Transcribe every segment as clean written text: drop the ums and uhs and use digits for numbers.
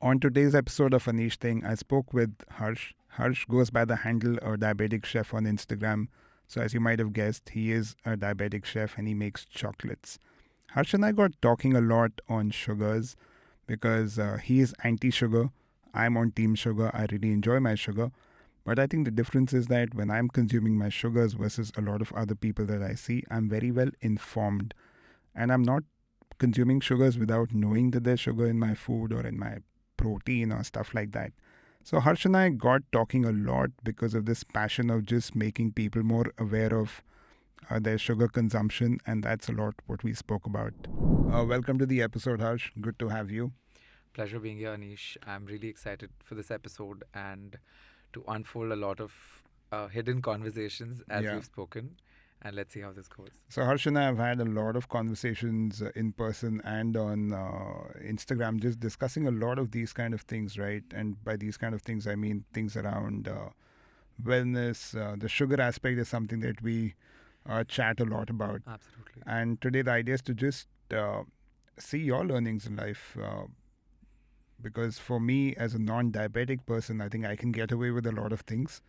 On today's episode of Aneesh Thing, I spoke with Harsh. Harsh goes by the handle A Diabetic Chef on Instagram. So, as you might have guessed, he is a diabetic chef and he makes chocolates. Harsh and I got talking a lot on sugars because he is anti sugar. I'm on team sugar. I really enjoy my sugar. But I think the difference is that when I'm consuming my sugars versus a lot of other people that I see, I'm very well informed. And I'm not consuming sugars without knowing that there's sugar in my food or in my protein or stuff like that. So Harsh and I got talking a lot because of this passion of just making people more aware of their sugar consumption, and that's a lot what we spoke about. Welcome to the episode, Harsh. Good to have you. Pleasure being here, Anish. I'm really excited for this episode and to unfold a lot of hidden conversations as Yeah. we've spoken. And let's see how this goes. So Harsh and I have had a lot of conversations in person and on Instagram, just discussing a lot of these kind of things, right? And by these kind of things, I mean things around wellness. The sugar aspect is something that we chat a lot about. Absolutely. And today, the idea is to just see your learnings in life. Because for me, as a non diabetic person, I think I can get away with a lot of things,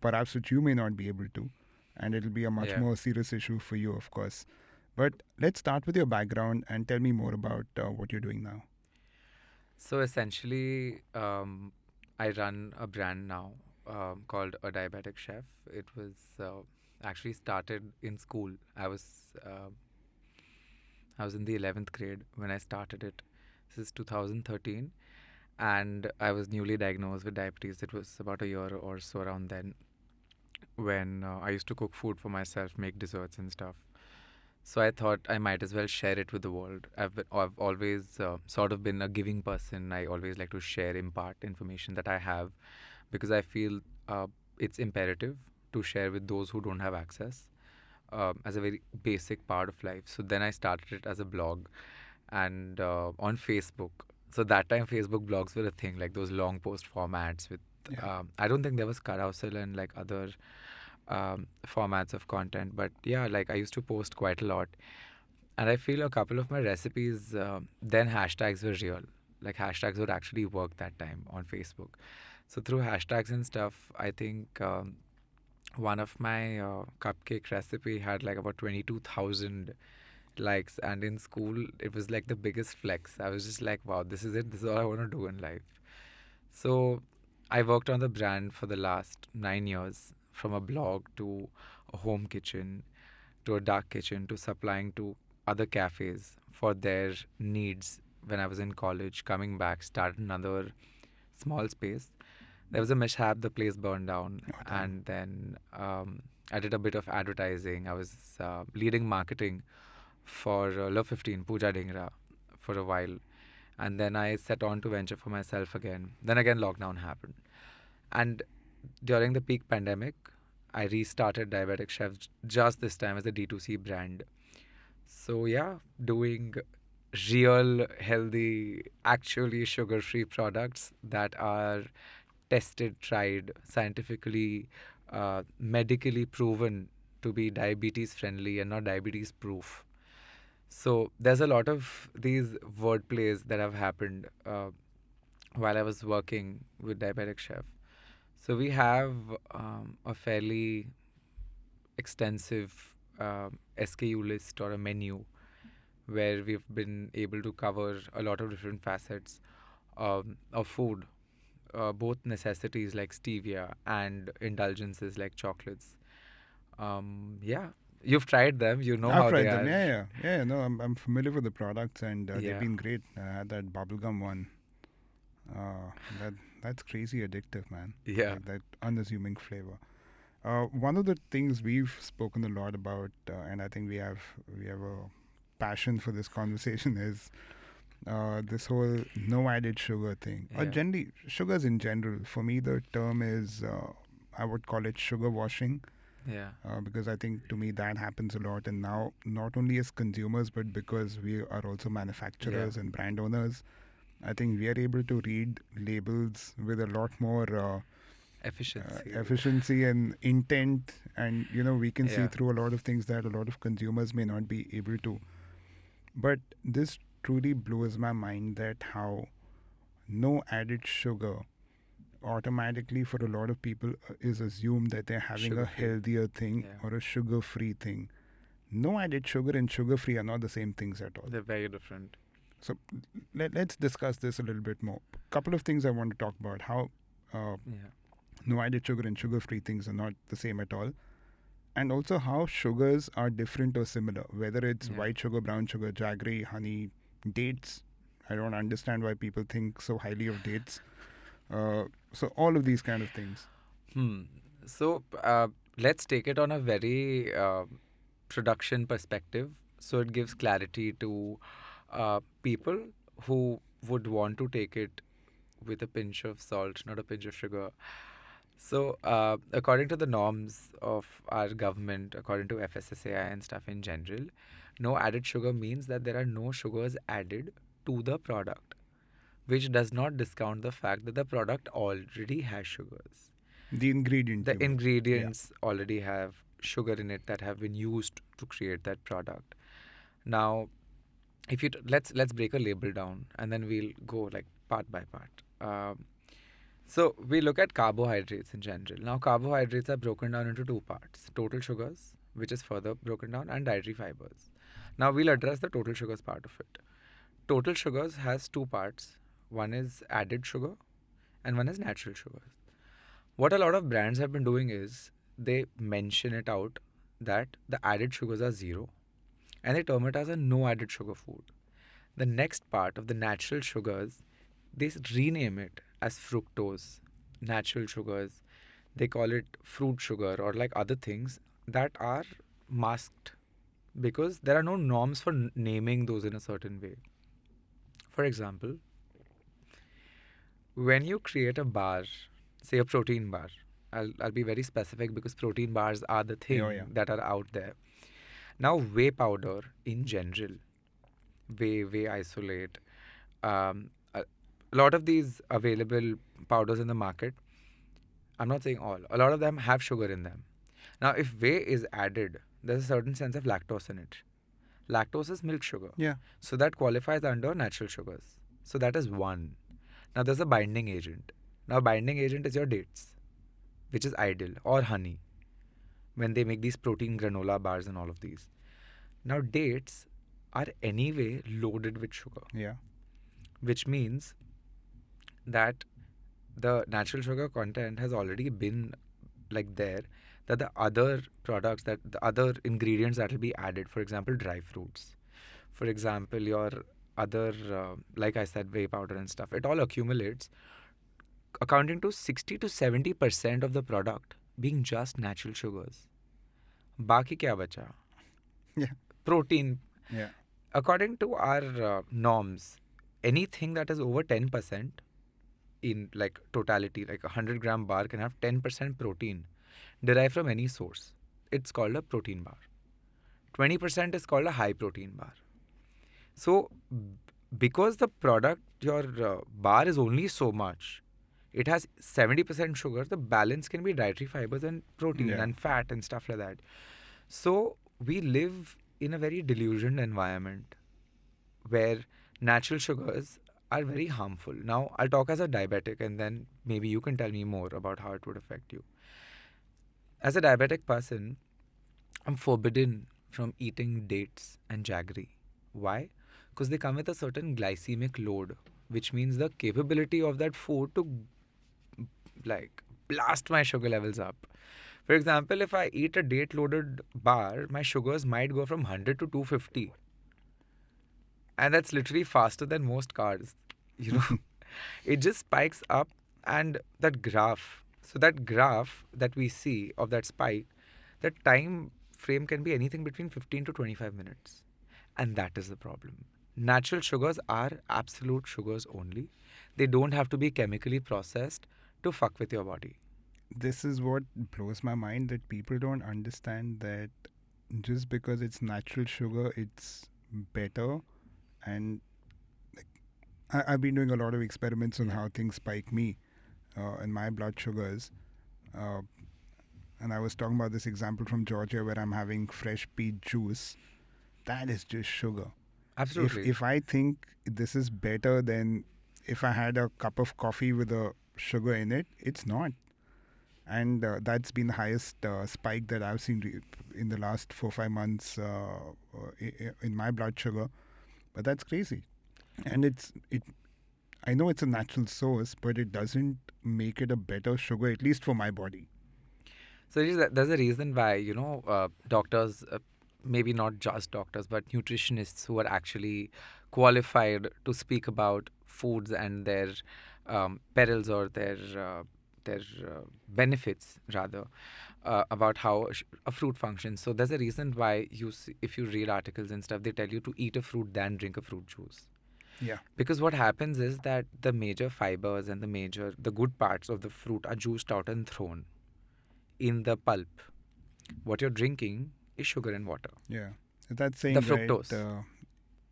perhaps which you may not be able to. And it'll be a much Yeah. more serious issue for you, of course. But let's start with your background and tell me more about what you're doing now. So essentially, I run a brand now called A Diabetic Chef. It was actually started in school. I was in the 11th grade when I started it. This is 2013, and I was newly diagnosed with diabetes. It was about a year or so around then when I used to cook food for myself, make desserts and stuff. So I thought I might as well share it with the world. I've always sort of been a giving person. I always like to share, impart information that I have because I feel it's imperative to share with those who don't have access as a very basic part of life. So then I started it as a blog and on Facebook. So that time Facebook blogs were a thing, like those long post formats with Yeah. I don't think there was carousel and like other formats of content, but yeah, like I used to post quite a lot, and I feel a couple of my recipes then hashtags were real. Like hashtags would actually work that time on Facebook. So through hashtags and stuff, I think one of my cupcake recipe had like about 22,000 likes, and in school it was like the biggest flex. I was just like, wow, this is it. This is all I want to do in life. So I worked on the brand for the last 9 years, from a blog to a home kitchen to a dark kitchen to supplying to other cafes for their needs. When I was in college, coming back, started another small space. There was a mishap, the place burned down, Oh, damn. and then I did a bit of advertising. I was leading marketing for Love 15, Pooja Dhingra, for a while. And then I set on to venture for myself again. Then again, lockdown happened. And during the peak pandemic, I restarted Diabetic Chef just this time as a D2C brand. So, yeah, doing real, healthy, actually sugar free products that are tested, tried, scientifically, medically proven to be diabetes friendly and not diabetes proof. So there's a lot of these word plays that have happened while I was working with Diabetic Chef. So we have a fairly extensive SKU list or a menu where we've been able to cover a lot of different facets of food, both necessities like stevia and indulgences like chocolates. Yeah, you've tried them, you know I've how they tried them. are. Yeah. No, I'm familiar with the products, and they've Yeah, been great. I had that bubblegum one. Uh, that that's crazy addictive, man. yeah. Like that unassuming flavor. One of the things we've spoken a lot about, and I think we have a passion for this conversation is this whole no added sugar thing, or Yeah. generally sugars in general. For me, the term is I would call it sugar washing, Yeah. because I think to me that happens a lot. And now, not only as consumers, but because we are also Yeah. manufacturers and brand owners, I think we are able to read labels with a lot more Efficiency. efficiency and intent, and we can see Yeah. through a lot of things that a lot of consumers may not be able to. But this truly blows my mind that how no added sugar, automatically for a lot of people is assumed that they're having a Sugar free. healthier thing Yeah. or a sugar free thing. No added sugar and sugar free are not the same things at all. They're very different. So let's discuss this a little bit more. Couple of things I want to talk about: how uh, Yeah. no added sugar and sugar free things are not the same at all, and also how sugars are different or similar, whether it's Yeah. white sugar, brown sugar, jaggery, honey, dates. I don't understand why people think so highly of dates. So all of these kind of things. Hmm. So let's take it on a very production perspective. So it gives clarity to people who would want to take it with a pinch of salt, not a pinch of sugar. So, according to the norms of our government, according to FSSAI and stuff in general, no added sugar means that there are no sugars added to the product, which does not discount the fact that the product already has sugars. The ingredient, The you mean? Yeah. ingredients already have sugar in it that have been used to create that product. Now, if you let's break a label down and then we'll go like part by part. So we look at carbohydrates in general. Now carbohydrates are broken down into two parts: total sugars, which is further broken down, and dietary fibers. Now we'll address the total sugars part of it. Total sugars has two parts. One is added sugar and one is natural sugars. What a lot of brands have been doing is they mention it out that the added sugars are zero and they term it as a no added sugar food. The next part of the natural sugars, they rename it as fructose, natural sugars. They call it fruit sugar or like other things that are masked because there are no norms for naming those in a certain way. For example, when you create a bar, say a protein bar, I'll be very specific because protein bars are the thing Oh, yeah. that are out there. Now, whey powder in general, whey isolate, a lot of these available powders in the market, I'm not saying all, a lot of them have sugar in them. Now, if whey is added, there's a certain sense of lactose in it. Lactose is milk sugar. Yeah. So that qualifies under natural sugars. So that is one. Now, there's a binding agent. Now, binding agent is your dates, which is ideal, or honey, when they make these protein granola bars and all of these. Now, dates are anyway loaded with sugar, Yeah. which means that the natural sugar content has already been like there, that the other products, that the other ingredients that will be added, for example dry fruits, for example your other like I said whey powder and stuff, it all accumulates, accounting to 60 to 70% of the product being just natural sugars. Baki kya bacha? Yeah. Protein. Yeah. According to our norms, anything that is over 10% in like totality, like a 100-gram bar can have 10% protein derived from any source. It's called a protein bar. 20% is called a high protein bar. So, because the product, your bar is only so much, it has 70% sugar, the balance can be dietary fibers and protein Yeah. and fat and stuff like that. So, we live in a very delusioned environment where natural sugars are very harmful. Now, I'll talk as a diabetic and then maybe you can tell me more about how it would affect you. As a diabetic person, I'm forbidden from eating dates and jaggery. Why? Because they come with a certain glycemic load, which means the capability of that food to like blast my sugar levels up. For example, if I eat a date loaded bar, my sugars might go from 100 to 250. And that's literally faster than most cars. You know, it just spikes up, and that graph. So that graph that we see of that spike, that time frame can be anything between 15 to 25 minutes. And that is the problem. Natural sugars are absolute sugars only. They don't have to be chemically processed to fuck with your body. This is what blows my mind, that people don't understand that just because it's natural sugar, it's better. And like, I've been doing a lot of experiments on how things spike me and my blood sugars. Uh, and I was talking about this example from Georgia where I'm having fresh peach juice. That is just sugar. Absolutely. If I think this is better than if I had a cup of coffee with a sugar in it, it's not. And that's been the highest spike that I've seen in the last 4 5 months in my blood sugar. But that's crazy. And it. I know it's a natural source, but it doesn't make it a better sugar, at least for my body. So there's a reason why, doctors, maybe not just doctors, but nutritionists who are actually qualified to speak about foods and their perils or their benefits, rather, about how a fruit functions. So there's a reason why if you read articles and stuff, they tell you to eat a fruit than drink a fruit juice. Yeah. Because what happens is that the major fibers and the good parts of the fruit are juiced out and thrown in the pulp. What you're drinking is sugar and water. Yeah. That's saying, The right? fructose.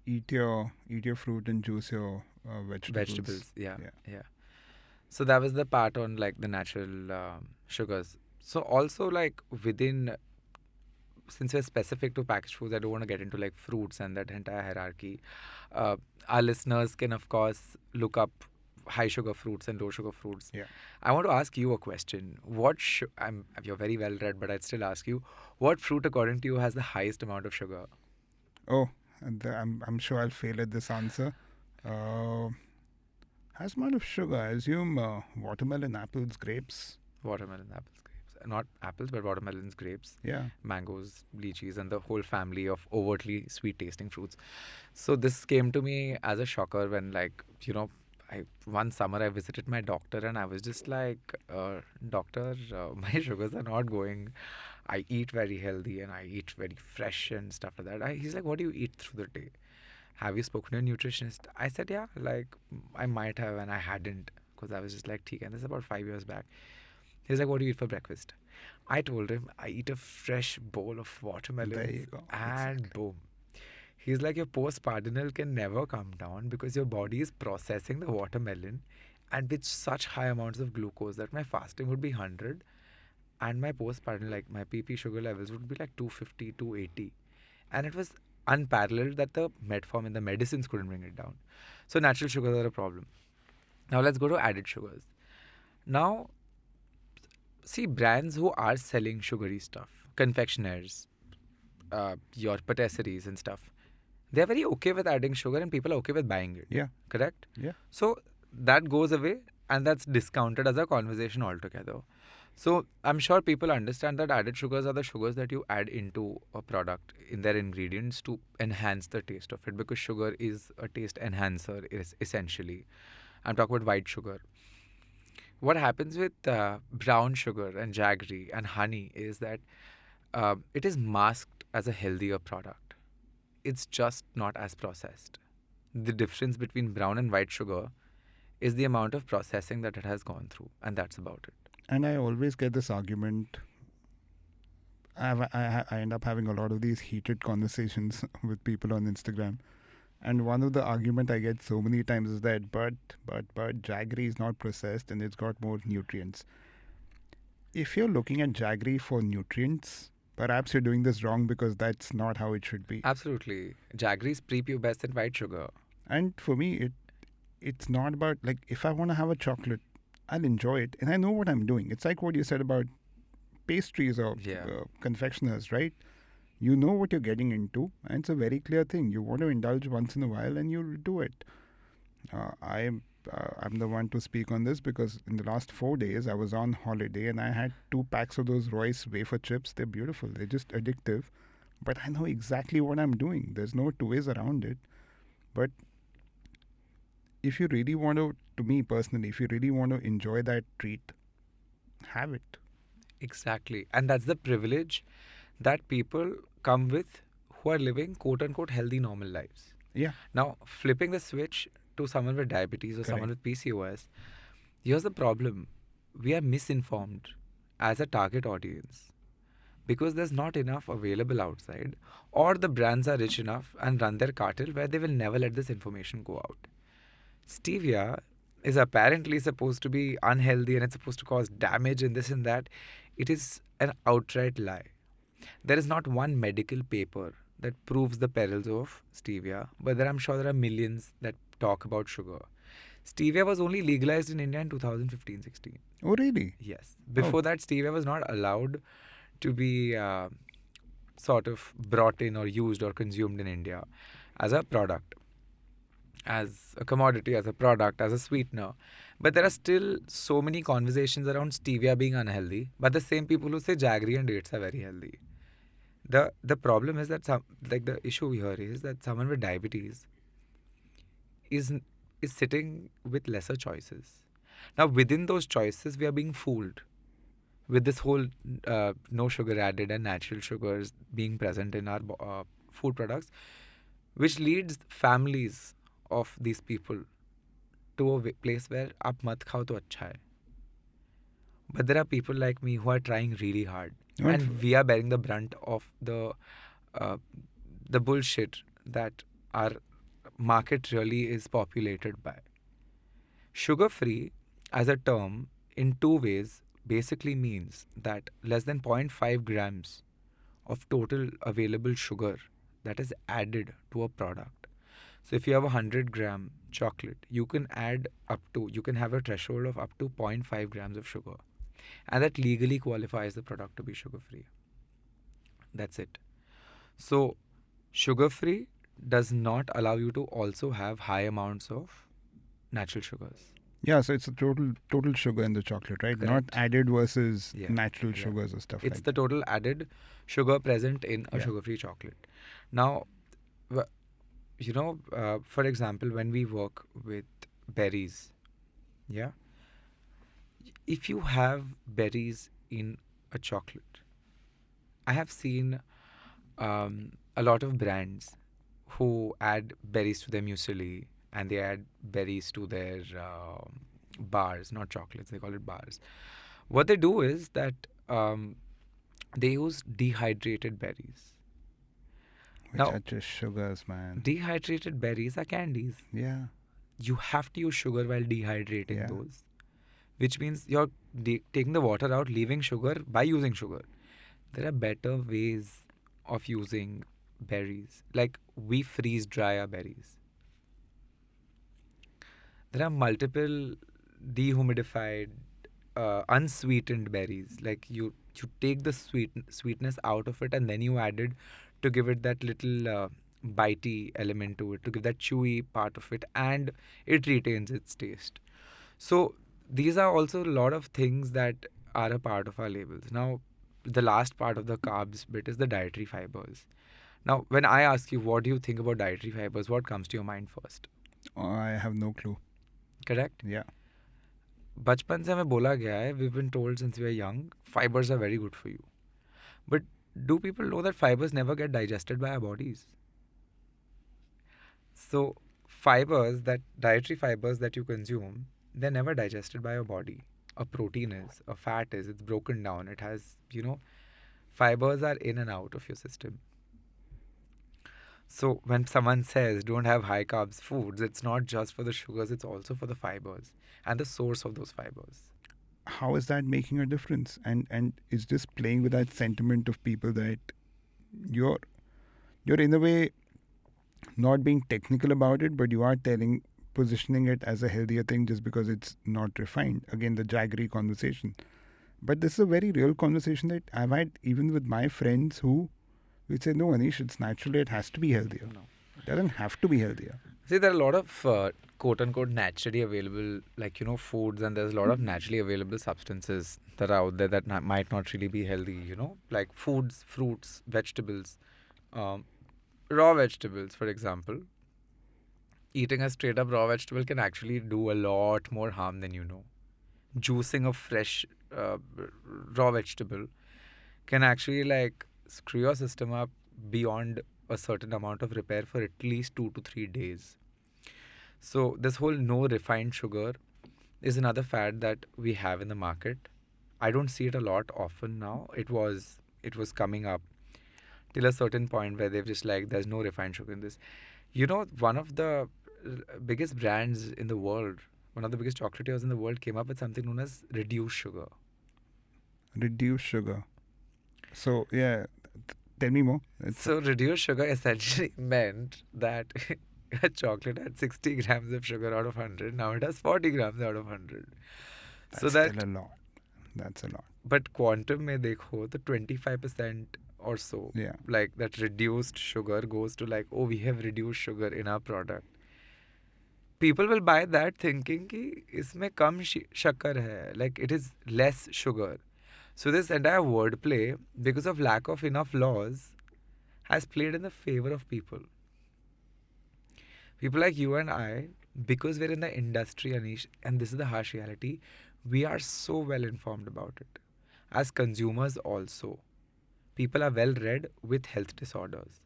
Eat your fruit and juice your vegetables. Yeah, Yeah. yeah. So that was the part on like the natural sugars. So also like within, since we're specific to packaged foods, I don't want to get into like fruits and that entire hierarchy. Our listeners can of course look up high sugar fruits and low sugar fruits. Yeah. I want to ask you a question. You're very well read, but I'd still ask you, what fruit according to you has the highest amount of sugar? Oh, and I'm sure I'll fail at this answer. Uh, has amount of sugar. I assume watermelon, apples, grapes. Watermelon, apples, grapes. Not apples, but watermelons, grapes, Yeah. mangoes, lychees, and the whole family of overtly sweet tasting fruits. So this came to me as a shocker when, like, one summer I visited my doctor and I was just like, doctor, my sugars are not going. I eat very healthy and I eat very fresh and stuff like that. He's like, what do you eat through the day? Have you spoken to a nutritionist? I said, yeah, like I might have, and I hadn't, because I was just like, "Theek," and this is about 5 years back. He's like, what do you eat for breakfast? I told him, I eat a fresh bowl of There watermelons, you go. and Exactly. boom. He's like, your postpardinal can never come down because your body is processing the watermelon and with such high amounts of glucose that my fasting would be 100 and my postpardinal, like my PP sugar levels would be like 250, 280. And it was unparalleled that the metformin, the medicines couldn't bring it down. So natural sugars are a problem. Now let's go to added sugars. Now, see brands who are selling sugary stuff, confectioners, your patisseries and stuff, they're very okay with adding sugar and people are okay with buying it. Yeah. Correct? Yeah. So that goes away and that's discounted as a conversation altogether. So I'm sure people understand that added sugars are the sugars that you add into a product in their ingredients to enhance the taste of it, because sugar is a taste enhancer essentially. I'm talking about white sugar. What happens with brown sugar and jaggery and honey is that it is masked as a healthier product. It's just not as processed. The difference between brown and white sugar is the amount of processing that it has gone through, and that's about it. And I always get this argument. I end up having a lot of these heated conversations with people on Instagram. And one of the argument I get so many times is that, but jaggery is not processed and it's got more nutrients. If you're looking at jaggery for nutrients, perhaps you're doing this wrong because that's not how it should be. Absolutely. Jaggery is prepubescent white sugar. And for me, it's not about, like, if I want to have a chocolate, I'll enjoy it and I know what I'm doing. It's like what you said about pastries or Yeah. confectioners, right? You know what you're getting into, and it's a very clear thing. You want to indulge once in a while, and you'll do it. I'm the one to speak on this because in the last 4 days I was on holiday and I had 2 packs of those Royce wafer chips. They're beautiful. They're just addictive, but I know exactly what I'm doing. There's no two ways around it. But if you really want to me personally, if you really want to enjoy that treat, have it. Exactly. And that's the privilege that people come with who are living quote unquote healthy normal lives. Yeah. Now, flipping the switch to someone with diabetes or someone with PCOS, here's the problem. We are misinformed as a target audience because there's not enough available outside, or the brands are rich enough and run their cartel where they will never let this information go out. Stevia is apparently supposed to be unhealthy and it's supposed to cause damage and this and that. It is an outright lie. There is not one medical paper that proves the perils of stevia, but I'm sure there are millions that talk about sugar. Stevia was only legalized in India in 2015-16. Oh, really? Yes. Before that, stevia was not allowed to be sort of brought in or used or consumed in India as a product, as a commodity, as a product, as a sweetener. But there are still so many conversations around stevia being unhealthy, but the same people who say jaggery and dates are very healthy. The problem is that the issue here is that someone with diabetes is is sitting with lesser choices. Now within those choices, we are being fooled with this whole no sugar added and natural sugars being present in our food products, which leads families of these people to a place where आप मत खाओ तो अच्छा है. But there are people like me who are trying really hard, and we are bearing the brunt of uh, the bullshit that our market really is populated by. Sugar free as a term in two ways basically means that less than 0.5 grams of total available sugar that is added to a product. So if you have a 100-gram chocolate, you can have a threshold of up to 0.5 grams of sugar. And that legally qualifies the product to be sugar free. That's it. So sugar free does not allow you to also have high amounts of natural sugars. Yeah, so it's a total sugar in the chocolate, right? Correct. Not added versus natural sugars or stuff It's like the that. total added sugar present in a sugar-free chocolate. Now, for example, when we work with berries, if you have berries in a chocolate, I have seen a lot of brands who add berries to their muesli, and they add berries to their bars, not chocolates, they call it bars. What they do is that they use dehydrated berries. Which Now, are just sugars, man. dehydrated berries are candies. Yeah. You have to use sugar while dehydrating those, which means you're taking the water out, leaving sugar by using sugar. There are better ways of using berries. Like, we freeze dry our berries. There are multiple dehumidified, unsweetened berries. Like, you take the sweetness out of it, and then you add it to give it that little bitey element to it, to give that chewy part of it, and it retains its taste. So these are also a lot of things that are a part of our labels. Now, the last part of the carbs bit is the dietary fibers. Now, when I ask you what do you think about dietary fibers, what comes to your mind first? I have no clue. Correct? Yeah. बचपन से हमें बोला गया है, we've been told since we are young, fibers are very good for you. But do people know that fibers never get digested by our bodies? So dietary fibers that you consume, they're never digested by your body. A protein is, a fat is, it's broken down. It has, fibers are in and out of your system. So when someone says don't have high carbs foods, it's not just for the sugars, it's also for the fibers and the source of those fibers. How is that making a difference? And is this playing with that sentiment of people that you're in a way not being technical about it, but you are positioning it as a healthier thing just because it's not refined. Again, the Jaggery conversation. But this is a very real conversation that I've had even with my friends who would say, no, Aneesh, it's natural, it has to be healthier. No. It doesn't have to be healthier. See, there are a lot of quote-unquote naturally available, foods, and there's a lot of naturally available substances that are out there that might not really be healthy, like foods, fruits, vegetables, raw vegetables, for example. Eating a straight up raw vegetable can actually do a lot more harm than you know. Juicing a fresh raw vegetable can actually screw your system up beyond a certain amount of repair for at least 2 to 3 days. So this whole no refined sugar is another fad that we have in the market. I don't see it a lot often now. It was coming up till a certain point where they've just there's no refined sugar in this. One of the biggest brands in the world, one of the biggest chocolatiers in the world came up with something known as reduced sugar. Reduced sugar. So, yeah, tell me more. So reduced sugar essentially meant that a chocolate had 60 grams of sugar out of 100. Now it has 40 grams out of 100. So That's still that, a lot. That's a lot. but quantum mein dekho, the 25% or so, Yeah. like that reduced sugar goes to like, oh, we have reduced sugar in our product. People will buy that thinking कि इसमें कम शक्कर है, like it is less sugar. So this entire wordplay, because of lack of enough laws, has played in the favor of people. People like you and I, because we're in the industry, Aneesh, and this is the harsh reality, we are so well informed about it. As consumers also, people are well read with health disorders.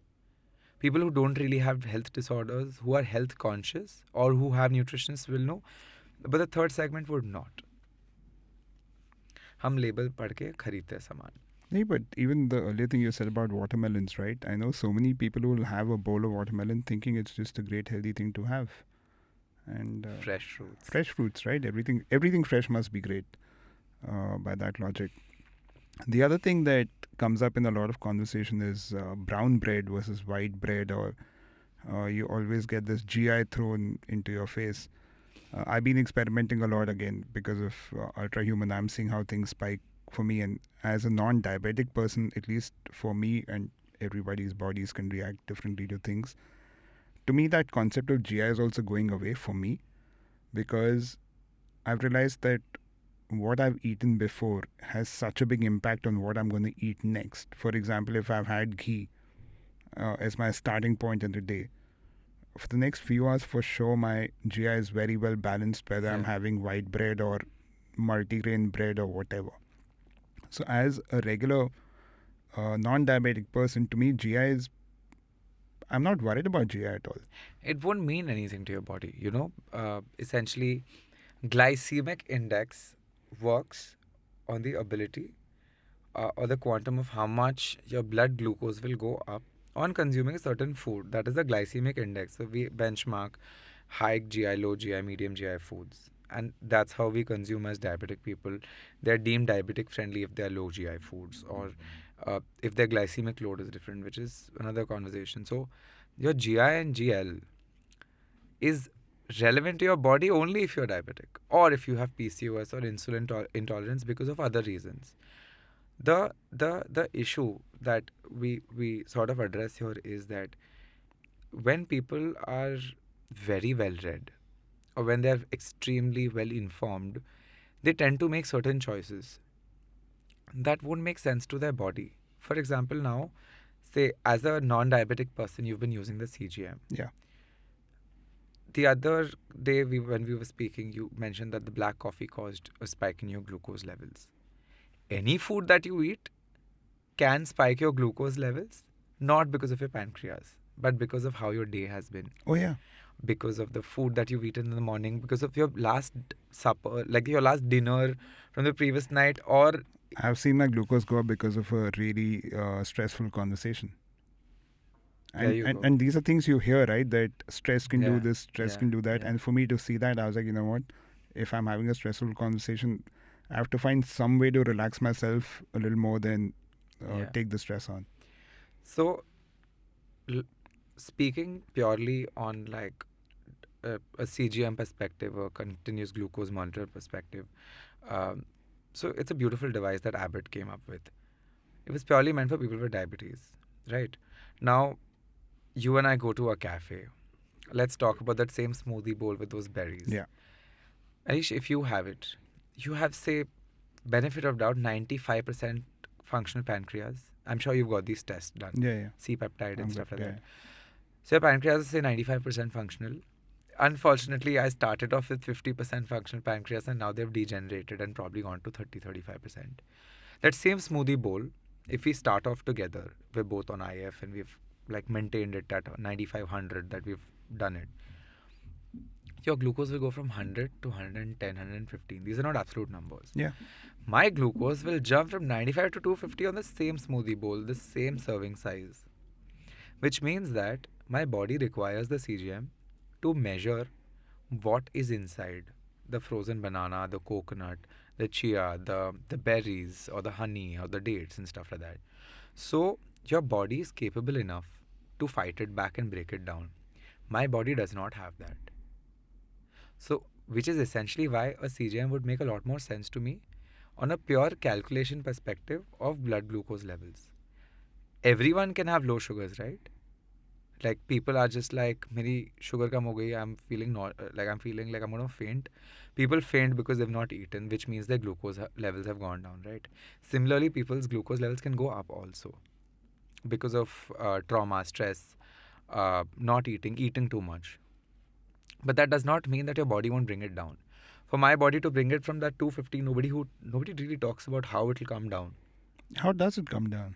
People who don't really have health disorders, who are health conscious or who have nutritionists will know, but the third segment would not. हम label पढ़ के खरीदते हैं सामान. Hey, but even the earlier thing you said about watermelons, right? I know so many people who will have a bowl of watermelon thinking it's just a great healthy thing to have. And Fresh fruits. fresh fruits, right? Everything fresh must be great by that logic. The other thing that comes up in a lot of conversation is brown bread versus white bread, or you always get this GI thrown into your face. I've been experimenting a lot again because of Ultra Human. I'm seeing how things spike for me, and as a non-diabetic person, at least for me, and everybody's bodies can react differently to things. To me, that concept of GI is also going away for me, because I've realized that what I've eaten before has such a big impact on what I'm going to eat next. For example, if I've had ghee as my starting point in the day, for the next few hours, for sure, my GI is very well balanced, whether I'm Yeah. having white bread or multigrain bread or whatever. So, as a regular non-diabetic person, to me, GI is, I'm not worried about GI at all. It won't mean anything to your body, you know. Essentially, glycemic index works on the ability or the quantum of how much your blood glucose will go up on consuming a certain food. That is the glycemic index. So we benchmark high GI, low GI, medium GI foods. And that's how we consume as diabetic people. They're deemed diabetic friendly if they're low GI foods, or if their glycemic load is different, which is another conversation. So your GI and GL is relevant to your body only if you're diabetic, or if you have PCOS or insulin intolerance because of other reasons. The issue that we sort of address here is that when people are very well read, or when they're extremely well informed, they tend to make certain choices that won't make sense to their body. For example, now, say as a non-diabetic person, you've been using the CGM. Yeah. The other day, when we were speaking, you mentioned that the black coffee caused a spike in your glucose levels. Any food that you eat can spike your glucose levels, not because of your pancreas, but because of how your day has been. Oh, yeah. Because of the food that you've eaten in the morning, because of your last supper, like your last dinner from the previous night, or I've seen my glucose go up because of a really stressful conversation. there you go. And these are things you hear, right? That stress can do Yeah, this, stress yeah, can do that. yeah. And for me to see that, I was like, you know what? If I'm having a stressful conversation, I have to find some way to relax myself a little more than Yeah. take the stress on. So, speaking purely on like a CGM perspective or continuous glucose monitor perspective, so it's a beautiful device that Abbott came up with. It was purely meant for people with diabetes, right? Now, you and I go to a cafe. Let's talk about that same smoothie bowl with those berries. Yeah. Anish, if you have it, you have, say, benefit of doubt, 95% functional pancreas. I'm sure you've got these tests done. Yeah. C-peptide and I'm stuff good, like yeah. that. So your pancreas is, say, 95% functional. Unfortunately, I started off with 50% functional pancreas, and now they've degenerated and probably gone to 30-35%. That same smoothie bowl, if we start off together, we're both on IF and we've like maintained it at 9500 that we've done it. Your glucose will go from 100 to 110, 115. These are not absolute numbers. Yeah. My glucose will jump from 95 to 250 on the same smoothie bowl, the same serving size. Which means that my body requires the CGM to measure what is inside the frozen banana, the coconut, the chia, the berries, or the honey, or the dates, and stuff like that. So, your body is capable enough to fight it back and break it down. My body does not have that. So, which is essentially why a CGM would make a lot more sense to me on a pure calculation perspective of blood glucose levels. Everyone can have low sugars, right? Like people are just like, "Meri sugar kam ho gayi. I'm feeling not like I'm feeling like I'm gonna faint." People faint because they've not eaten, which means their glucose levels have gone down, right? Similarly, people's glucose levels can go up also because of trauma, stress, not eating, eating too much. But that does not mean that your body won't bring it down. For my body to bring it from that 250, nobody really talks about how it will come down. How does it come down?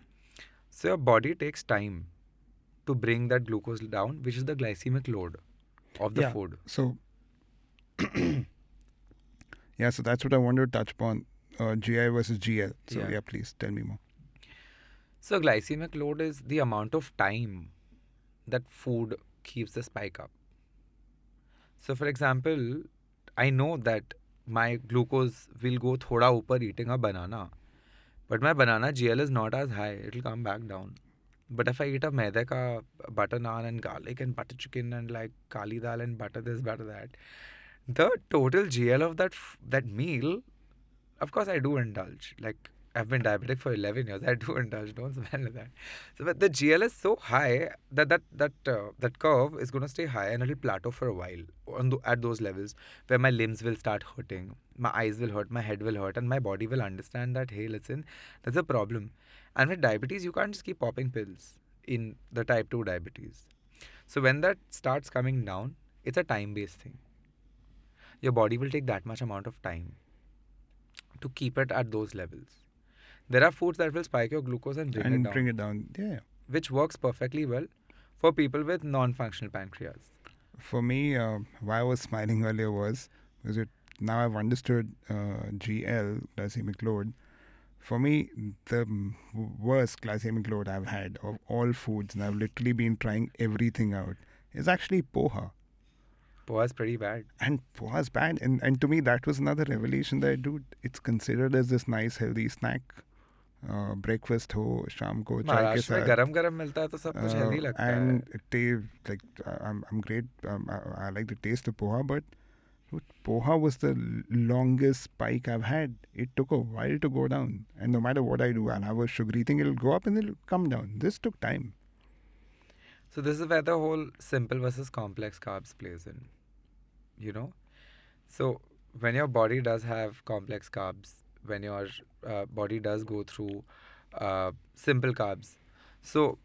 So your body takes time to bring that glucose down, which is the glycemic load of the food. So, so that's what I wanted to touch upon. GI versus GL. So, Yeah. please tell me more. So glycemic load is the amount of time that food keeps the spike up. So for example, I know that my glucose will go thoda upar eating a banana, but my banana GL is not as high. It will come back down. But if I eat a maida ka butter naan and garlic and butter chicken and like kali dal and butter this, butter that, the total GL of that meal, of course I do indulge. Like I've been diabetic for 11 years. I do indulge. Don't smell like that. So, but the GL is so high that that curve is going to stay high and it'll plateau for a while at those levels where my limbs will start hurting, my eyes will hurt, my head will hurt, and my body will understand that, hey, listen, there's a problem. And with diabetes, you can't just keep popping pills in the type 2 diabetes. So when that starts coming down, it's a time-based thing. Your body will take that much amount of time to keep it at those levels. There are foods that will spike your glucose and bring it down. Yeah. Which works perfectly well for people with non-functional pancreas. For me, why I was smiling earlier was because now I've understood GL, glycemic load. For me, the worst glycemic load I've had of all foods, and I've literally been trying everything out, is actually poha. Poha is pretty bad. And poha is bad. And to me, that was another revelation that, dude, it's considered as this nice, healthy snack. Breakfast हो शाम को चाय के साथ गरम गरम मिलता है तो सब कुछ हेल्दी लगता है and like I'm great I like the taste of poha, but poha was the longest spike I've had. It took a while to go down, and no matter what I do, I'll have a sugary thing, it'll go up and it'll come down. This took time. So this is where the whole simple versus complex carbs plays in, you know. So when your body does have complex carbs, when your body does go through simple carbs, so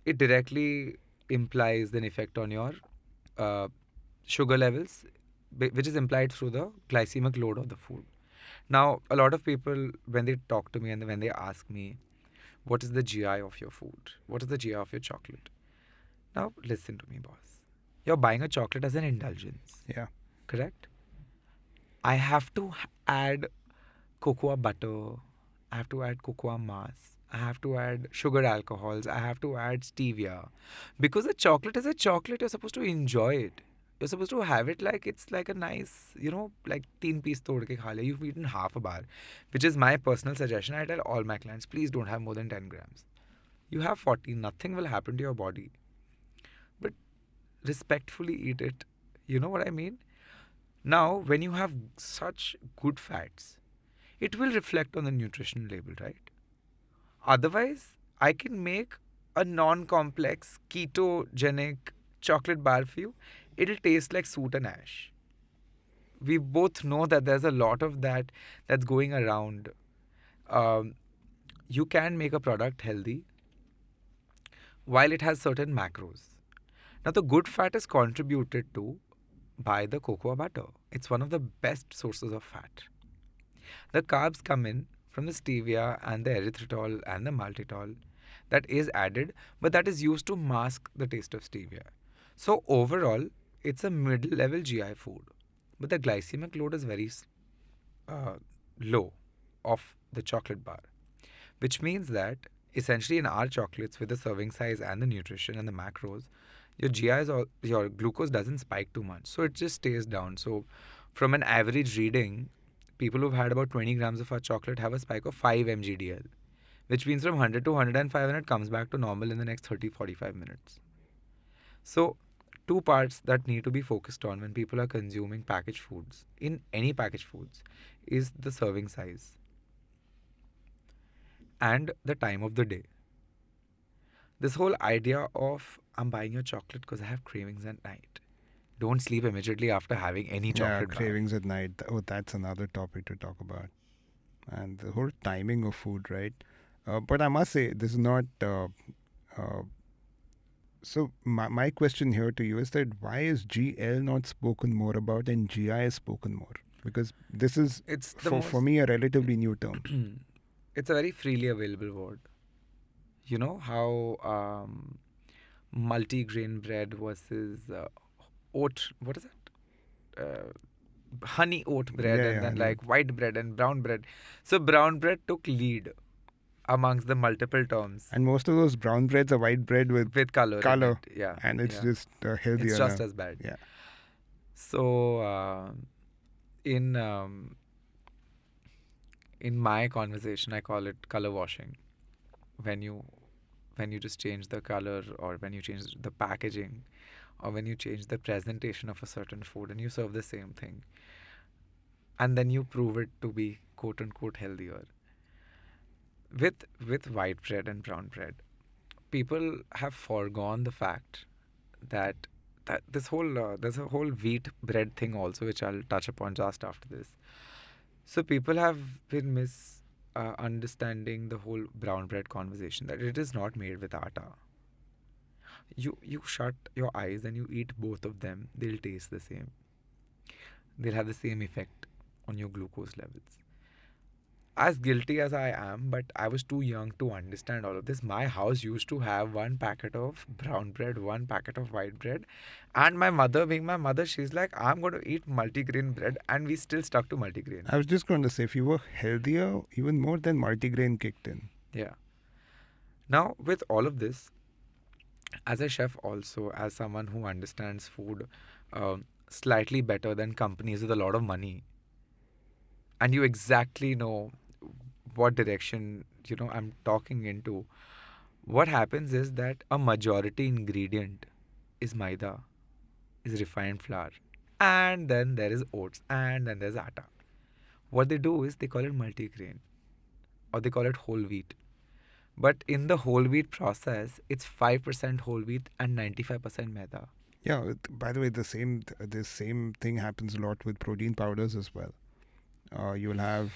it directly implies an effect on your sugar levels, which is implied through the glycemic load of the food. Now, a lot of people, when they talk to me and when they ask me, what is the GI of your food? What is the GI of your chocolate? Now, listen to me, boss. You're buying a chocolate as an indulgence. Yeah. Correct? I have to add cocoa butter, I have to add cocoa mass, I have to add sugar alcohols, I have to add stevia. Because a chocolate is a chocolate, you're supposed to enjoy it. You're supposed to have it like it's like a nice, like 3 piece tod ke kha liya. You've eaten half a bar, which is my personal suggestion. I tell all my clients, please don't have more than 10 grams. You have 40, nothing will happen to your body. But respectfully eat it. You know what I mean? Now, when you have such good fats, it will reflect on the nutrition label, right? Otherwise, I can make a non-complex ketogenic chocolate bar for you. It'll taste like soot and ash. We both know that there's a lot of that's going around. You can make a product healthy while it has certain macros. Now, the good fat is contributed to by the cocoa butter. It's one of the best sources of fat. The carbs come in from the stevia and the erythritol and the maltitol that is added, but that is used to mask the taste of stevia. So overall, it's a middle-level GI food, but the glycemic load is very low of the chocolate bar, which means that essentially in our chocolates with the serving size and the nutrition and the macros, your glucose doesn't spike too much, so it just stays down. So from an average reading, people who've had about 20 grams of our chocolate have a spike of 5 mgdl, which means from 100 to 105, and it comes back to normal in the next 30-45 minutes. So two parts that need to be focused on when people are consuming packaged foods, in any packaged foods, is the serving size and the time of the day. This whole idea of I'm buying a chocolate because I have cravings at night. Don't sleep immediately after having any Yeah, chocolate bar. cravings at night. Oh, that's another topic to talk about. And the whole timing of food, right? But I must say, this is not. Uh, so, my question here to you is that why is GL not spoken more about and GI is spoken more? Because this is, It's the for most. me, a relatively new term. It's a very freely available word. You know how multi-grain bread versus oat. What is it? Honey oat bread, Yeah, and yeah, then I know. like white bread and brown bread. So brown bread took lead amongst the multiple terms And most of those brown breads are white bread with with color in it. color, Yeah, and it's yeah. just It's healthier just now. as bad. Yeah. So in in my conversation, I call it color washing. When you just change the color, or when you change the packaging, or when you change the presentation of a certain food and you serve the same thing, and then you prove it to be quote unquote healthier with white bread and brown bread, people have foregone the fact that this whole there's a whole wheat bread thing also, which I'll touch upon just after this. So people have been understanding the whole brown bread conversation, that it is not made with atta. You shut your eyes and you eat both of them, they'll taste the same. They'll have the same effect on your glucose levels. As guilty as I am, but I was too young to understand all of this. My house used to have one packet of brown bread, one packet of white bread, and my mother, being my mother, she's like, I'm going to eat multigrain bread, and we still stuck to multigrain. I was just going to say, if you were healthier, even more than multigrain kicked in. Yeah. Now, with all of this, as a chef, also as someone who understands food slightly better than companies with a lot of money, and you exactly know what direction I'm talking into, what happens is that a majority ingredient is maida, is refined flour, and then there is oats, and then there's atta. What they do is they call it multigrain, or they call it whole wheat. But in the whole wheat process, it's 5% whole wheat and 95% maida. Yeah. By the way, the same thing happens a lot with protein powders as well. You'll have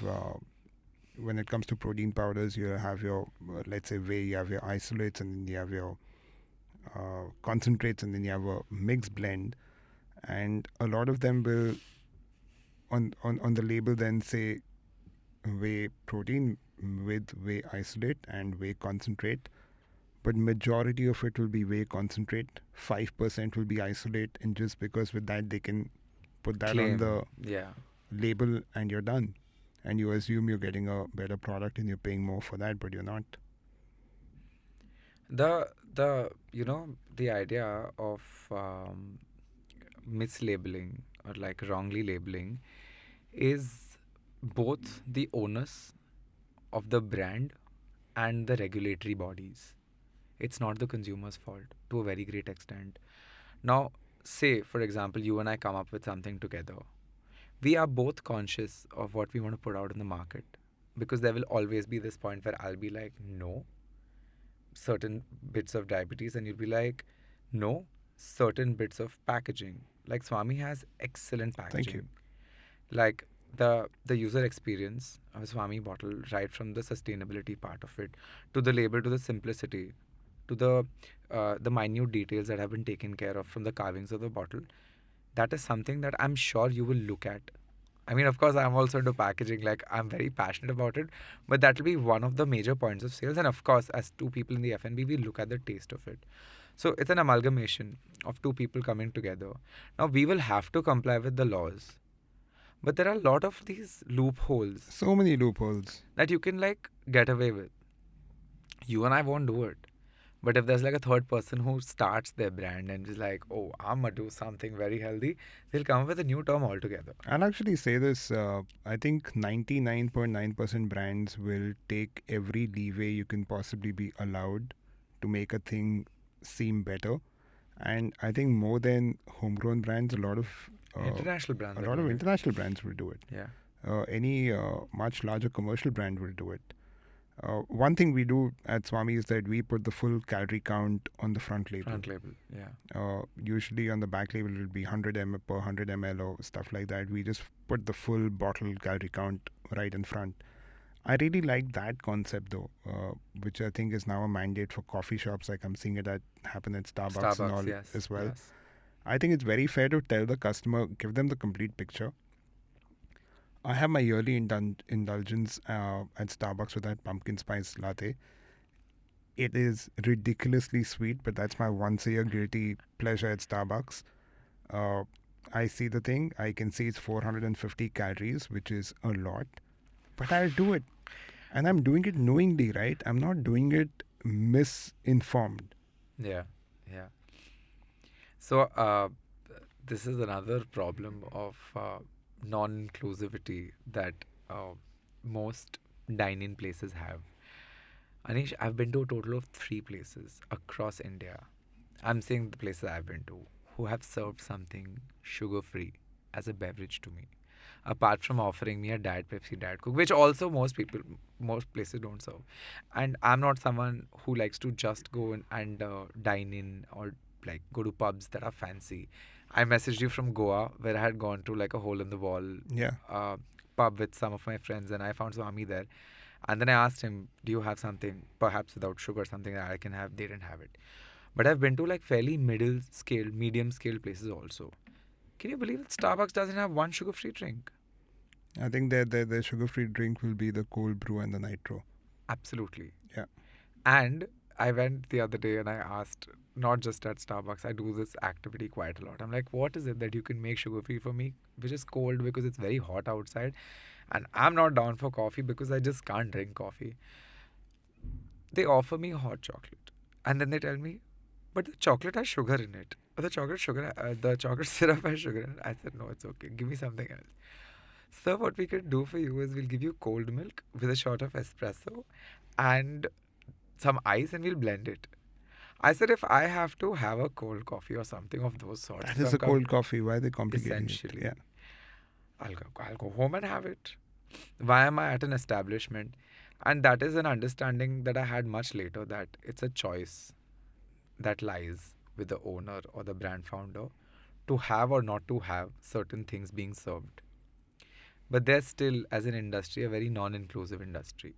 when it comes to protein powders, you have your let's say whey, you have your isolates, and then you have your concentrates, and then you have a mixed blend, and a lot of them will on the label then say whey protein with whey isolate and whey concentrate, but majority of it will be whey concentrate. 5% will be isolate, and just because with that they can put that on the Claim, yeah. label and you're done, and you assume you're getting a better product and you're paying more for that, but you're not. The idea of mislabeling, or like wrongly labeling, is both the onus of the brand and the regulatory bodies. It's not the consumer's fault to a very great extent. Now, say, for example, you and I come up with something together. We are both conscious of what we want to put out in the market, because there will always be this point where I'll be like, no, certain bits of diabetes, and you'll be like, no, certain bits of packaging. Like Swami has excellent Thank you. packaging. Like the user experience of a Swami bottle, right from the sustainability part of it, to the label, to the simplicity, to the minute details that have been taken care of from the carvings of the bottle. That is something that I'm sure you will look at. I mean, of course, I'm also into packaging. Like, I'm very passionate about it, but that will be one of the major points of sales. And of course, as two people in the F&B, we look at the taste of it. So it's an amalgamation of two people coming together. Now we will have to comply with the laws, but there are a lot of these loopholes So many loopholes. that you can like get away with. You and I won't do it. But if there's like a third person who starts their brand and is like, oh, I'm gonna do something very healthy, they'll come up with a new term altogether. I'll actually say this. I think 99.9% brands will take every leeway you can possibly be allowed to make a thing seem better. And I think more than homegrown brands, International brands a are lot of doing it. international brands will do it. Yeah. Any much larger commercial brand will do it. One thing we do at Swami is that we put the full calorie count on the front label. Front label. Yeah. Usually on the back label it will be 100 ml per 100 ml or stuff like that. We just put the full bottle calorie count right in front. I really like that concept though, which I think is now a mandate for coffee shops. Like I'm seeing it happen at Starbucks and all Yes. as well. Yes. I think it's very fair to tell the customer, give them the complete picture. I have my yearly indulgence at Starbucks with that pumpkin spice latte. It is ridiculously sweet, but that's my once a year guilty pleasure at Starbucks. Uh, I see the thing, I can see it's 450 calories, which is a lot, but I'll do it. And I'm doing it knowingly, right? I'm not doing it misinformed. Yeah. Yeah. So, this is another problem of non-inclusivity that most dine-in places have. Anish, I've been to a total of 3 places across India. I'm saying the places I've been to who have served something sugar-free as a beverage to me. Apart from offering me a Diet Pepsi, Diet Coke, which also most places don't serve. And I'm not someone who likes to just go and dine in or like go to pubs that are fancy. I messaged you from Goa where I had gone to like a hole in the wall Yeah. pub with some of my friends and I found Swami there. And then I asked him, do you have something perhaps without sugar, something that I can have? They didn't have it. But I've been to like fairly medium scale places also. Can you believe that Starbucks doesn't have one sugar free drink? I think the sugar-free drink will be the cold brew and the nitro. Absolutely. Yeah. And I went the other day and I asked, not just at Starbucks, I do this activity quite a lot. I'm like, what is it that you can make sugar free for me, which is cold because it's very hot outside? And I'm not down for coffee because I just can't drink coffee. They offer me hot chocolate. And then they tell me, but the chocolate has sugar in it. The chocolate syrup has sugar in it. I said, no, it's okay. Give me something else. So what we could do for you is we'll give you cold milk with a shot of espresso and some ice and we'll blend it. I said if I have to have a cold coffee or something of those sorts. That is a cold coffee. Why are they complicating essentially, it? Yeah. I'll go home and have it. Why am I at an establishment? And that is an understanding that I had much later that it's a choice that lies with the owner or the brand founder to have or not to have certain things being served. But there's still, as an industry, a very non-inclusive industry.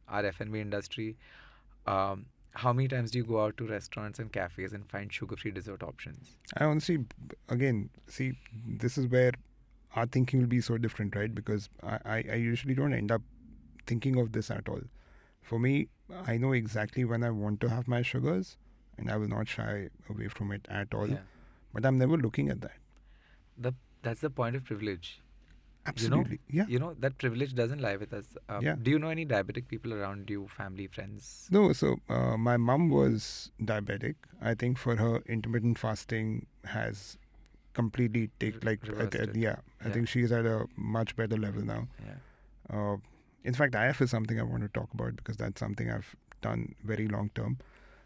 Our F&B industry, how many times do you go out to restaurants and cafes and find sugar-free dessert options? I honestly, again, see, this is where our thinking will be so different, right? Because I usually don't end up thinking of this at all. For me, I know exactly when I want to have my sugars and I will not shy away from it at all. Yeah. But I'm never looking at that. That's the point of privilege. Absolutely. Yeah. You know, that privilege doesn't lie with us. Yeah. Do you know any diabetic people around you, family, friends? No, so my mum was diabetic. I think for her, intermittent fasting has completely Reversed it. I think she's at a much better level now. Yeah. In fact, IF is something I want to talk about because that's something I've done very long term.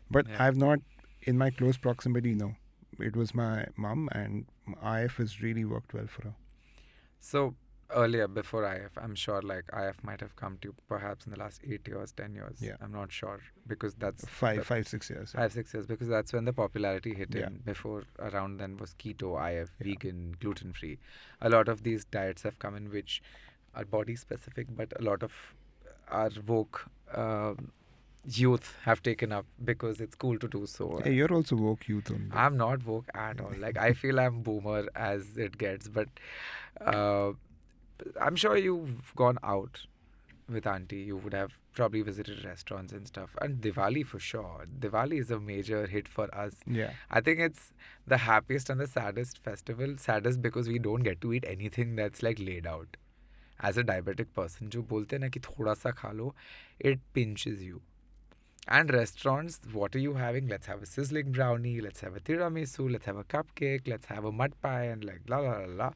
But Yeah. I've not, in my close proximity, no. It was my mum, and IF has really worked well for her. So earlier, before IF, I'm sure like IF might have come to you perhaps in the last 8 years, 10 years. Yeah. I'm not sure because that's 5-6 years. 5-6 years because that's when the popularity hit in. Yeah. Before around then was keto, IF, vegan, gluten free. A lot of these diets have come in which are body specific, but a lot of our woke youth have taken up because it's cool to do so. Hey, you're also woke youth only. I'm not woke at all. Like I feel I'm boomer as it gets, but I'm sure you've gone out with auntie. You would have probably visited restaurants and stuff. And Diwali for sure. Diwali is a major hit for us. Yeah. I think it's the happiest and the saddest festival. Saddest because we don't get to eat anything that's like laid out. As a diabetic person, जो बोलते हैं ना कि थोड़ा सा खा लो, it pinches you. And restaurants, what are you having? Let's have a sizzling brownie, let's have a tiramisu, let's have a cupcake, let's have a mud pie, and like la la la la.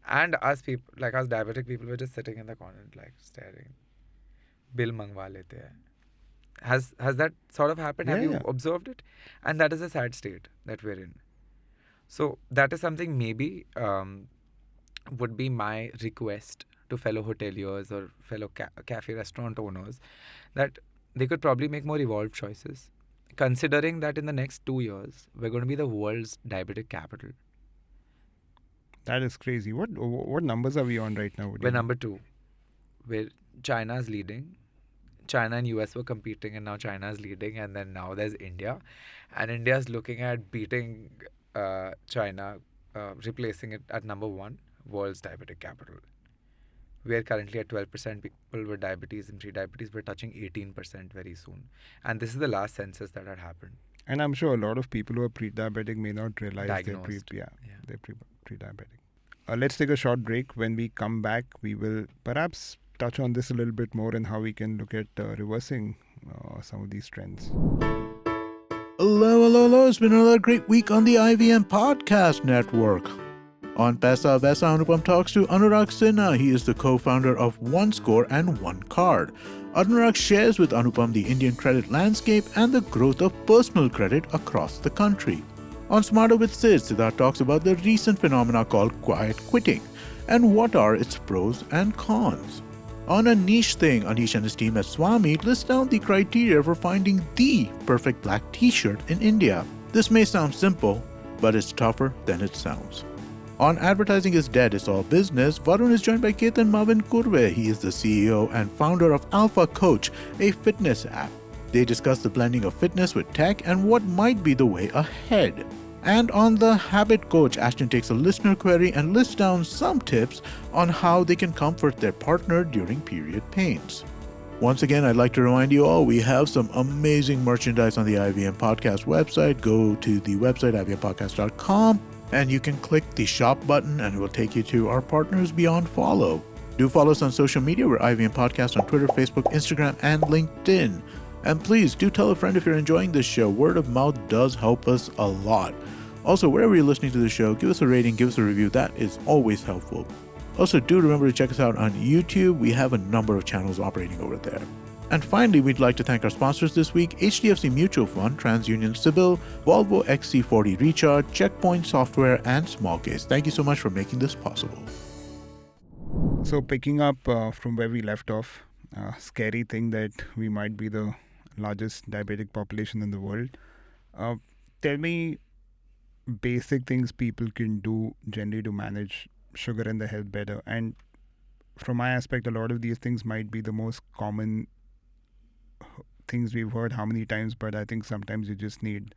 And us people, like us diabetic people, were just sitting in the corner, like staring. Bill mangwa lete hai. Has that sort of happened? Have you observed it? And that is a sad state that we're in. So that is something maybe would be my request to fellow hoteliers or fellow cafe restaurant owners, that they could probably make more evolved choices, considering that in the next 2 years we're going to be the world's diabetic capital. That is crazy. What numbers are we on right now? What do We're you know? number two, where China's leading. China and US were competing, and now China's leading, and then now there's India, and India's looking at beating China, replacing it at number one, world's diabetic capital. We are currently at 12% people with diabetes and pre-diabetes. We're touching 18% very soon, and this is the last census that had happened. And I'm sure a lot of people who are pre-diabetic may not realize Diagnosed. yeah, they're pre-diabetic. Let's take a short break. When we come back, we will perhaps touch on this a little bit more and how we can look at reversing some of these trends. Hello, hello, hello. It's been another great week on the IVM Podcast Network. On Paisa Vaisa, Anupam talks to Anurag Sinha. He is the co-founder of One Score and One Card. Anurag shares with Anupam the Indian credit landscape and the growth of personal credit across the country. On Smarter with Sid, Siddharth talks about the recent phenomena called quiet quitting and what are its pros and cons. On A Niche Thing, Anish and his team at Swami list down the criteria for finding the perfect black t-shirt in India. This may sound simple, but it's tougher than it sounds. On Advertising is Dead, It's All Business, Varun is joined by Ketan Mavin Kurve. He is the CEO and founder of Alpha Coach, a fitness app. They discuss the blending of fitness with tech and what might be the way ahead. And on The Habit Coach, Ashton takes a listener query and lists down some tips on how they can comfort their partner during period pains. Once again, I'd like to remind you all, we have some amazing merchandise on the IVM Podcast website. Go to the website, ivmpodcast.com, and you can click the shop button and it will take you to our partners beyond follow. Do follow us on social media. We're IVM Podcast on Twitter, Facebook, Instagram, and LinkedIn. And please do tell a friend if you're enjoying this show. Word of mouth does help us a lot. Also, wherever you're listening to the show, give us a rating, give us a review. That is always helpful. Also, do remember to check us out on YouTube. We have a number of channels operating over there. And finally, we'd like to thank our sponsors this week: HDFC Mutual Fund, TransUnion Sibyl, Volvo XC40 Recharge, Checkpoint Software, and Smallcase. Thank you so much for making this possible. So picking up from where we left off, scary thing that we might be the largest diabetic population in the world. Tell me basic things people can do generally to manage sugar and their health better. And from my aspect, a lot of these things might be the most common things we've heard how many times, but I think sometimes you just need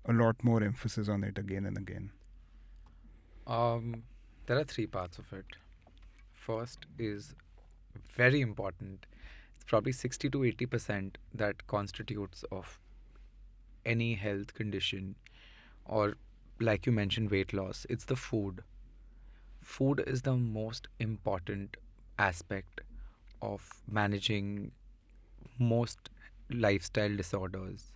a lot more emphasis on it again and again. There are three parts of it. First is very important. It's probably 60 to 80% that constitutes of any health condition, or like you mentioned, weight loss. It's the food. Food is the most important aspect of managing most lifestyle disorders.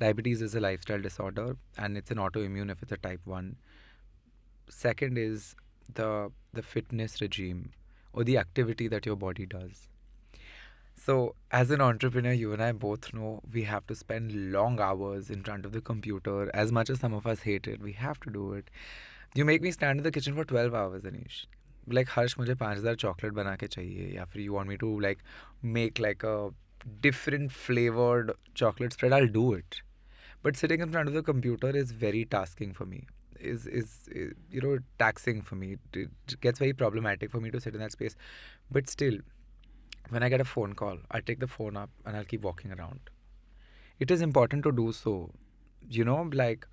Diabetes is a lifestyle disorder and it's an autoimmune if it's a type 1. Second is the fitness regime or the activity that your body does. So as an entrepreneur, you and I both know we have to spend long hours in front of the computer. As much as some of us hate it, we have to do it. You make me stand in the kitchen for 12 hours, Anish. Like, Harsh, मुझे 5,000 chocolate बना के चाहिए, या फिर you want me to like make like a different flavored chocolate spread, I'll do it. But sitting in front of the computer is very tasking for me. Is taxing for me. It gets very problematic for me to sit in that space. But still, when I get a phone call, I take the phone up and I'll keep walking around. It is important to do so. Like,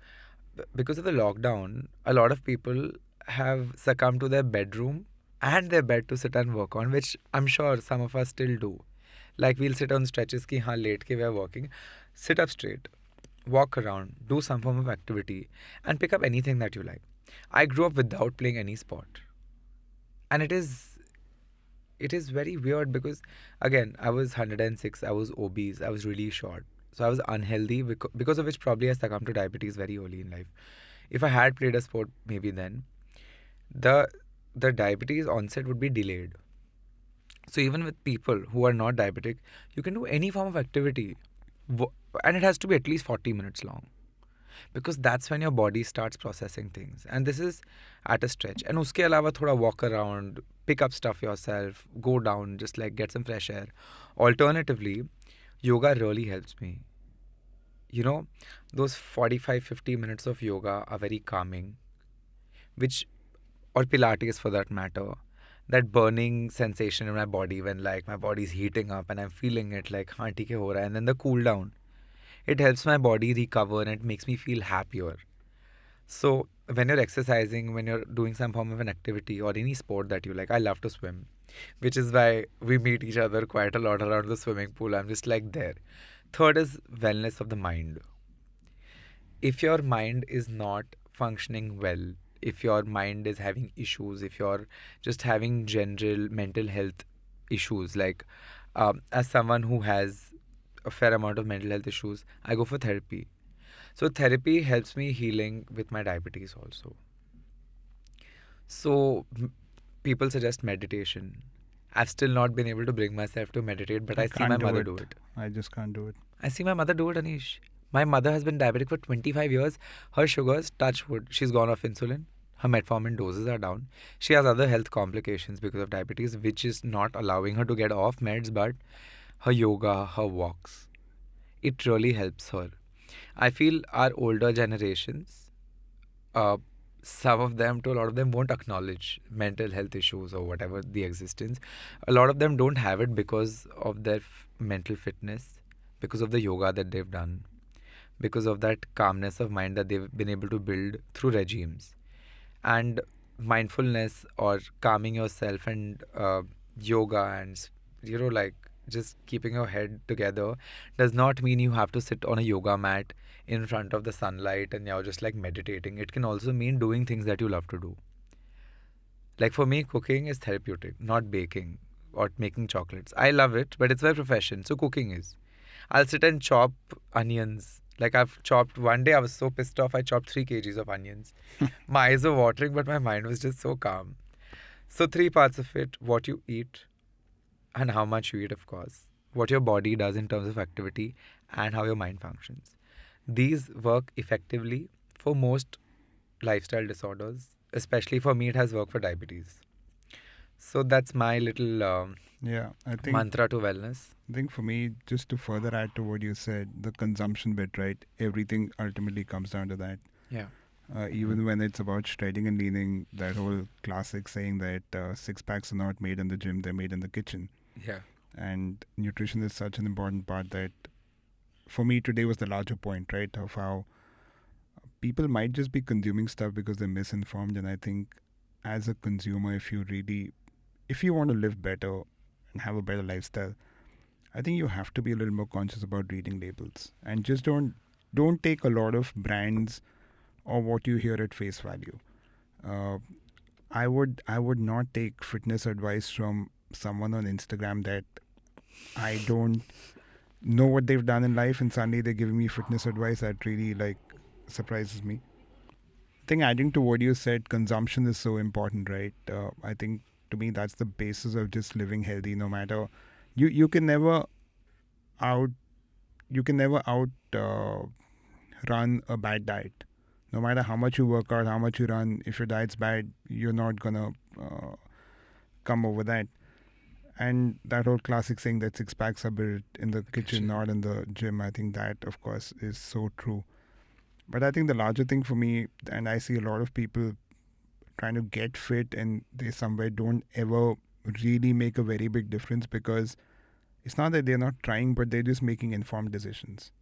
because of the lockdown, a lot of people have succumbed to their bedroom and their bed to sit and work on, which I'm sure some of us still do. Like, we'll sit on stretches ki haan late ke we are working. Sit up straight, walk around, do some form of activity, and pick up anything that you like. I grew up without playing any sport. And it is very weird because, again, I was 106, I was obese, I was really short. So I was unhealthy, because of which probably I succumbed to diabetes very early in life. If I had played a sport, maybe then, the diabetes onset would be delayed. So even with people who are not diabetic, you can do any form of activity. And it has to be at least 40 minutes long. because that's when your body starts processing things. And this is at a stretch. And uske alawa thoda walk around, pick up stuff yourself, go down, just like get some fresh air. Alternatively, yoga really helps me. You know, those 45-50 minutes of yoga are very calming, which, or Pilates for that matter, that burning sensation in my body when like my body's heating up and I'm feeling it like, haan, theek hai, ho raha hai, and then the cool down. It helps my body recover and it makes me feel happier. So when you're exercising, when you're doing some form of an activity or any sport that you like, I love to swim, which is why we meet each other quite a lot around the swimming pool. I'm just like there. Third is wellness of the mind. If your mind is not functioning well, if your mind is having issues, if you're just having general mental health issues, like as someone who has a fair amount of mental health issues, I go for therapy. So therapy helps me healing with my diabetes also. So people suggest meditation. I've still not been able to bring myself to meditate, but I see my mother do it. I just can't do it. I see my mother do it, Anish. My mother has been diabetic for 25 years. Her sugars, touch wood, she's gone off insulin. Her metformin doses are down. She has other health complications because of diabetes, which is not allowing her to get off meds, but her yoga, her walks, it really helps her. I feel our older generations, some of them to a lot of them won't acknowledge mental health issues or whatever the existence. A lot of them don't have it because of their mental fitness, because of the yoga that they've done, because of that calmness of mind that they've been able to build through regimes. And mindfulness or calming yourself and yoga and, you know, like just keeping your head together does not mean you have to sit on a yoga mat in front of the sunlight and you're just like meditating. It can also mean doing things that you love to do. Like for me, cooking is therapeutic, not baking or making chocolates. I love it, but it's my profession, so cooking is. I'll sit and chop onions. Like I've chopped, one day I was so pissed off, I chopped 3 kgs of onions. My eyes were watering, but my mind was just so calm. So 3 parts of it: what you eat and how much you eat, of course, what your body does in terms of activity, and how your mind functions. These work effectively for most lifestyle disorders. Especially for me, it has worked for diabetes. So that's my little Yeah, I think mantra to wellness. I think for me, just to further add to what you said, the consumption bit, right? Everything ultimately comes down to that. Yeah. Even when it's about shredding and leaning, that whole classic saying that six packs are not made in the gym, they're made in the kitchen. Yeah. And nutrition is such an important part that for me today was the larger point, right? Of how people might just be consuming stuff because they're misinformed. And I think as a consumer, if you want to live better and have a better lifestyle, I think you have to be a little more conscious about reading labels and just don't take a lot of brands or what you hear at face value. I would not take fitness advice from someone on Instagram that I don't know what they've done in life, and suddenly they're giving me fitness advice. That really like surprises me. I think adding to what you said, consumption is so important, right? I think to me that's the basis of just living healthy. No matter you can never out run a bad diet. No matter how much you work out, how much you run, if your diet's bad, you're not gonna come over that. And that whole classic saying that six packs are built in the kitchen, not in the gym, I think that, of course, is so true. But I think the larger thing for me, and I see a lot of people trying to get fit and they somewhere don't ever really make a very big difference, because it's not that they're not trying, but they're just making informed decisions.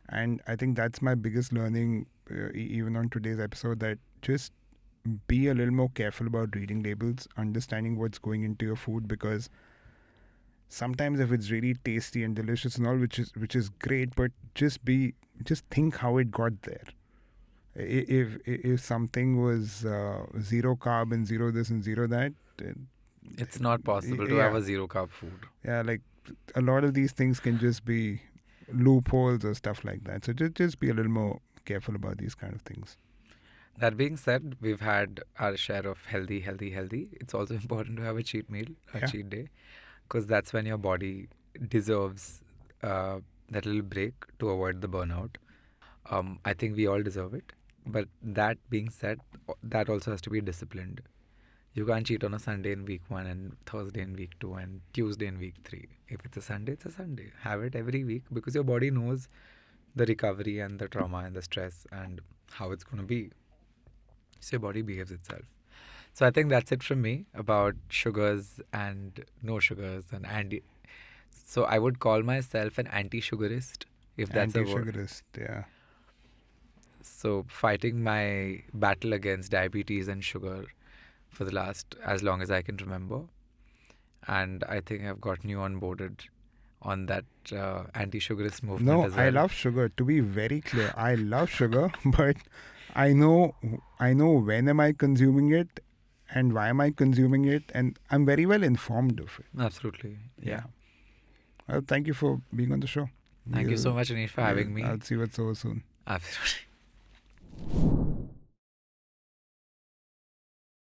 And I think that's my biggest learning, even on today's episode, that just be a little more careful about reading labels, understanding what's going into your food, because sometimes if it's really tasty and delicious and all, which is great, but just think how it got there. If something was zero carb and zero this and zero that, it's not possible to have a zero carb food. Yeah, like a lot of these things can just be loopholes or stuff like that. So just be a little more careful about these kind of things. That being said, we've had our share of healthy. It's also important to have a cheat meal, cheat day, because that's when your body deserves that little break to avoid the burnout. I think we all deserve it. But that being said, that also has to be disciplined. You can't cheat on a Sunday in week 1 and Thursday in week 2 and Tuesday in week 3. If it's a Sunday, it's a Sunday. Have it every week because your body knows the recovery and the trauma and the stress and how it's going to be. So your body behaves itself. So I think that's it from me about sugars and no sugars and anti. So I would call myself an anti-sugarist, if that's a word. Anti-sugarist, yeah. So fighting my battle against diabetes and sugar for the last as long as I can remember, and I think I've gotten you onboarded on that anti-sugarist movement No, as well. I love sugar. To be very clear, I love sugar, but I know when am I consuming it and why am I consuming it, and I'm very well informed of it. Absolutely, yeah. Well, thank you for being on the show. Thank you so much, Aneesh, for having me. I'll see you at so soon. Absolutely.